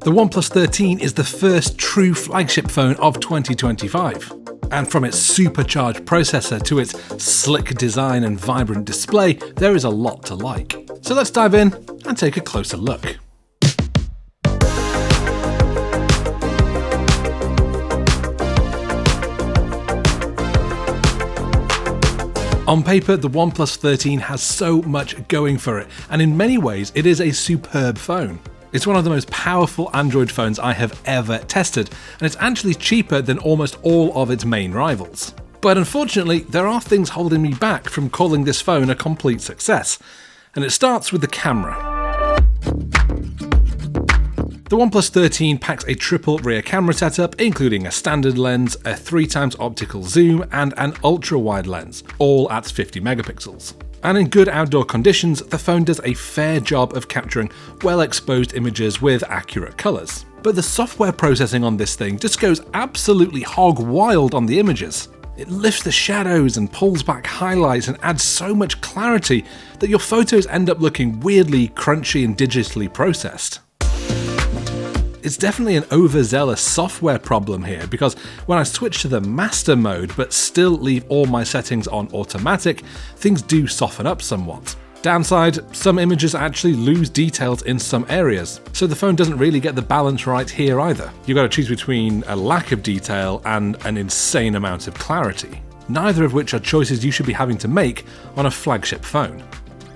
The OnePlus 13 is the first true flagship phone of 2025. And from its supercharged processor to its slick design and vibrant display, there is a lot to like. So let's dive in and take a closer look. On paper, the OnePlus 13 has so much going for it, and in many ways it is a superb phone. It's one of the most powerful Android phones I have ever tested, and it's actually cheaper than almost all of its main rivals. But unfortunately, there are things holding me back from calling this phone a complete success, and it starts with the camera. The OnePlus 13 packs a triple rear camera setup, including a standard lens, a 3x optical zoom, and an ultra-wide lens, all at 50 megapixels. And in good outdoor conditions, the phone does a fair job of capturing well-exposed images with accurate colours. But the software processing on this thing just goes absolutely hog wild on the images. It lifts the shadows and pulls back highlights and adds so much clarity that your photos end up looking weirdly crunchy and digitally processed. It's definitely an overzealous software problem here, because when I switch to the master mode but still leave all my settings on automatic, things do soften up somewhat. Downside, some images actually lose details in some areas, so the phone doesn't really get the balance right here either. You've got to choose between a lack of detail and an insane amount of clarity, neither of which are choices you should be having to make on a flagship phone.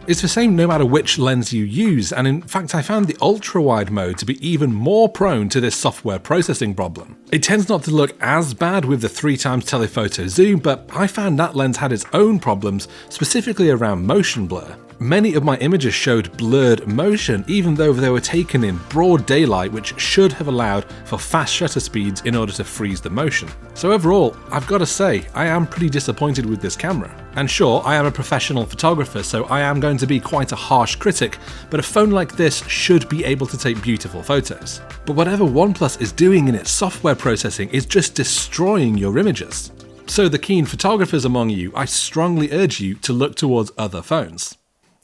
It's the same no matter which lens you use, and in fact I found the ultra-wide mode to be even more prone to this software processing problem. It tends not to look as bad with the 3x telephoto zoom, but I found that lens had its own problems, specifically around motion blur. Many of my images showed blurred motion, even though they were taken in broad daylight, which should have allowed for fast shutter speeds in order to freeze the motion. So overall, I've got to say, I am pretty disappointed with this camera. And sure, I am a professional photographer, so I am going to be quite a harsh critic, but a phone like this should be able to take beautiful photos. But whatever OnePlus is doing in its software processing is just destroying your images. So the keen photographers among you, I strongly urge you to look towards other phones.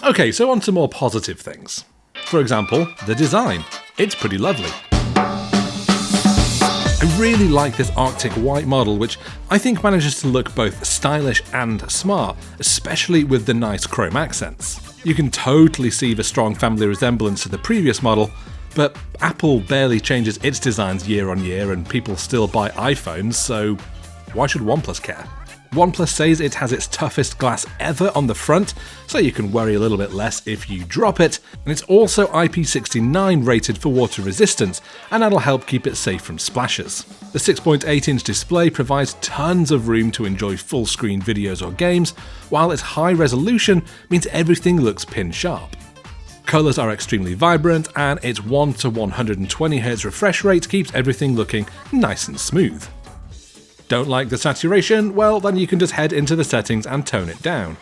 Okay, so on to more positive things. For example, the design. It's pretty lovely. I really like this Arctic white model, which I think manages to look both stylish and smart, especially with the nice chrome accents. You can totally see the strong family resemblance to the previous model, but Apple barely changes its designs year on year and people still buy iPhones, so why should OnePlus care? OnePlus says it has its toughest glass ever on the front, so you can worry a little bit less if you drop it, and it's also IP69 rated for water resistance, and that'll help keep it safe from splashes. The 6.8-inch display provides tons of room to enjoy full-screen videos or games, while its high resolution means everything looks pin-sharp. Colours are extremely vibrant, and its 1 to 120Hz refresh rate keeps everything looking nice and smooth. Don't like the saturation? Well, then you can just head into the settings and tone it down.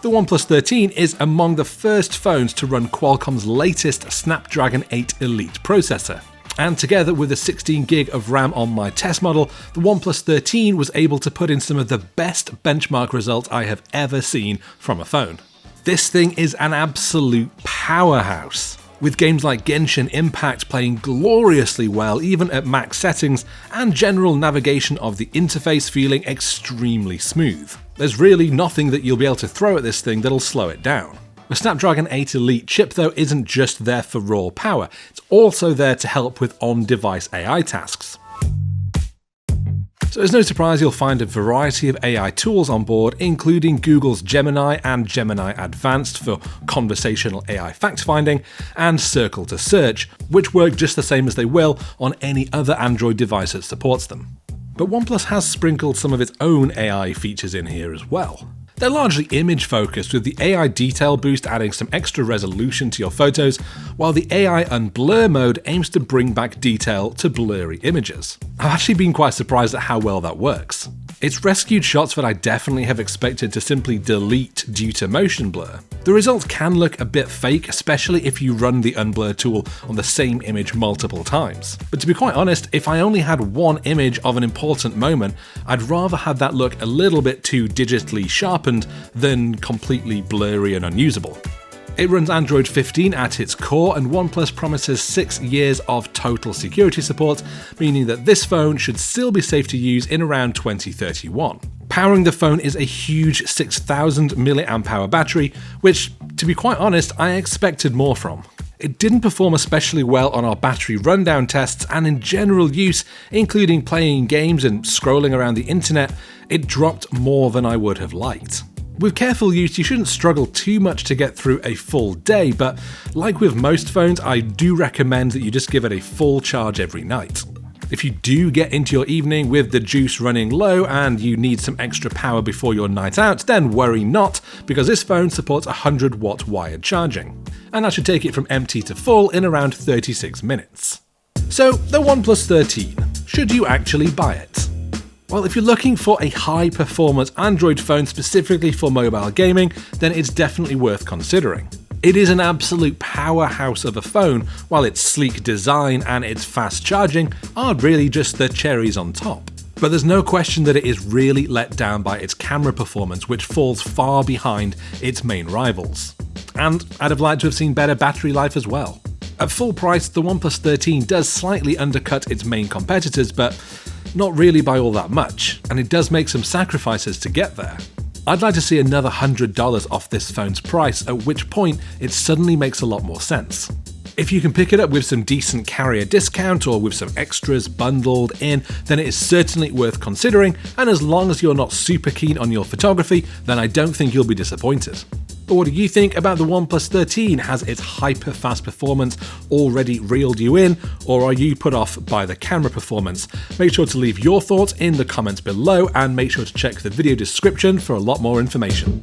The OnePlus 13 is among the first phones to run Qualcomm's latest Snapdragon 8 Elite processor. And together with the 16GB of RAM on my test model, the OnePlus 13 was able to put in some of the best benchmark results I have ever seen from a phone. This thing is an absolute powerhouse, with games like Genshin Impact playing gloriously well even at max settings, and general navigation of the interface feeling extremely smooth. There's really nothing that you'll be able to throw at this thing that'll slow it down. The Snapdragon 8 Elite chip though isn't just there for raw power, it's also there to help with on-device AI tasks. So it's no surprise you'll find a variety of AI tools on board, including Google's Gemini and Gemini Advanced for conversational AI fact-finding, and Circle to Search, which work just the same as they will on any other Android device that supports them. But OnePlus has sprinkled some of its own AI features in here as well. They're largely image-focused, with the AI Detail Boost adding some extra resolution to your photos, while the AI Unblur mode aims to bring back detail to blurry images. I've actually been quite surprised at how well that works. It's rescued shots that I definitely have expected to simply delete due to motion blur. The results can look a bit fake, especially if you run the Unblur tool on the same image multiple times. But to be quite honest, if I only had one image of an important moment, I'd rather have that look a little bit too digitally sharpened than completely blurry and unusable. It runs Android 15 at its core, and OnePlus promises 6 years of total security support, meaning that this phone should still be safe to use in around 2031. Powering the phone is a huge 6000 mAh battery, which, to be quite honest, I expected more from. It didn't perform especially well on our battery rundown tests, and in general use, including playing games and scrolling around the internet, it dropped more than I would have liked. With careful use, you shouldn't struggle too much to get through a full day, but like with most phones, I do recommend that you just give it a full charge every night. If you do get into your evening with the juice running low and you need some extra power before your night out, then worry not, because this phone supports 100-watt wired charging. And that should take it from empty to full in around 36 minutes. So, the OnePlus 13, should you actually buy it? Well, if you're looking for a high-performance Android phone specifically for mobile gaming, then it's definitely worth considering. It is an absolute powerhouse of a phone, while its sleek design and its fast charging are really just the cherries on top. But there's no question that it is really let down by its camera performance, which falls far behind its main rivals. And I'd have liked to have seen better battery life as well. At full price, the OnePlus 13 does slightly undercut its main competitors, but not really by all that much, and it does make some sacrifices to get there. I'd like to see another $100 off this phone's price, at which point it suddenly makes a lot more sense. If you can pick it up with some decent carrier discount or with some extras bundled in, then it is certainly worth considering, and as long as you're not super keen on your photography, then I don't think you'll be disappointed. But what do you think about the OnePlus 13? Has its hyper-fast performance already reeled you in, or are you put off by the camera performance? Make sure to leave your thoughts in the comments below, and make sure to check the video description for a lot more information.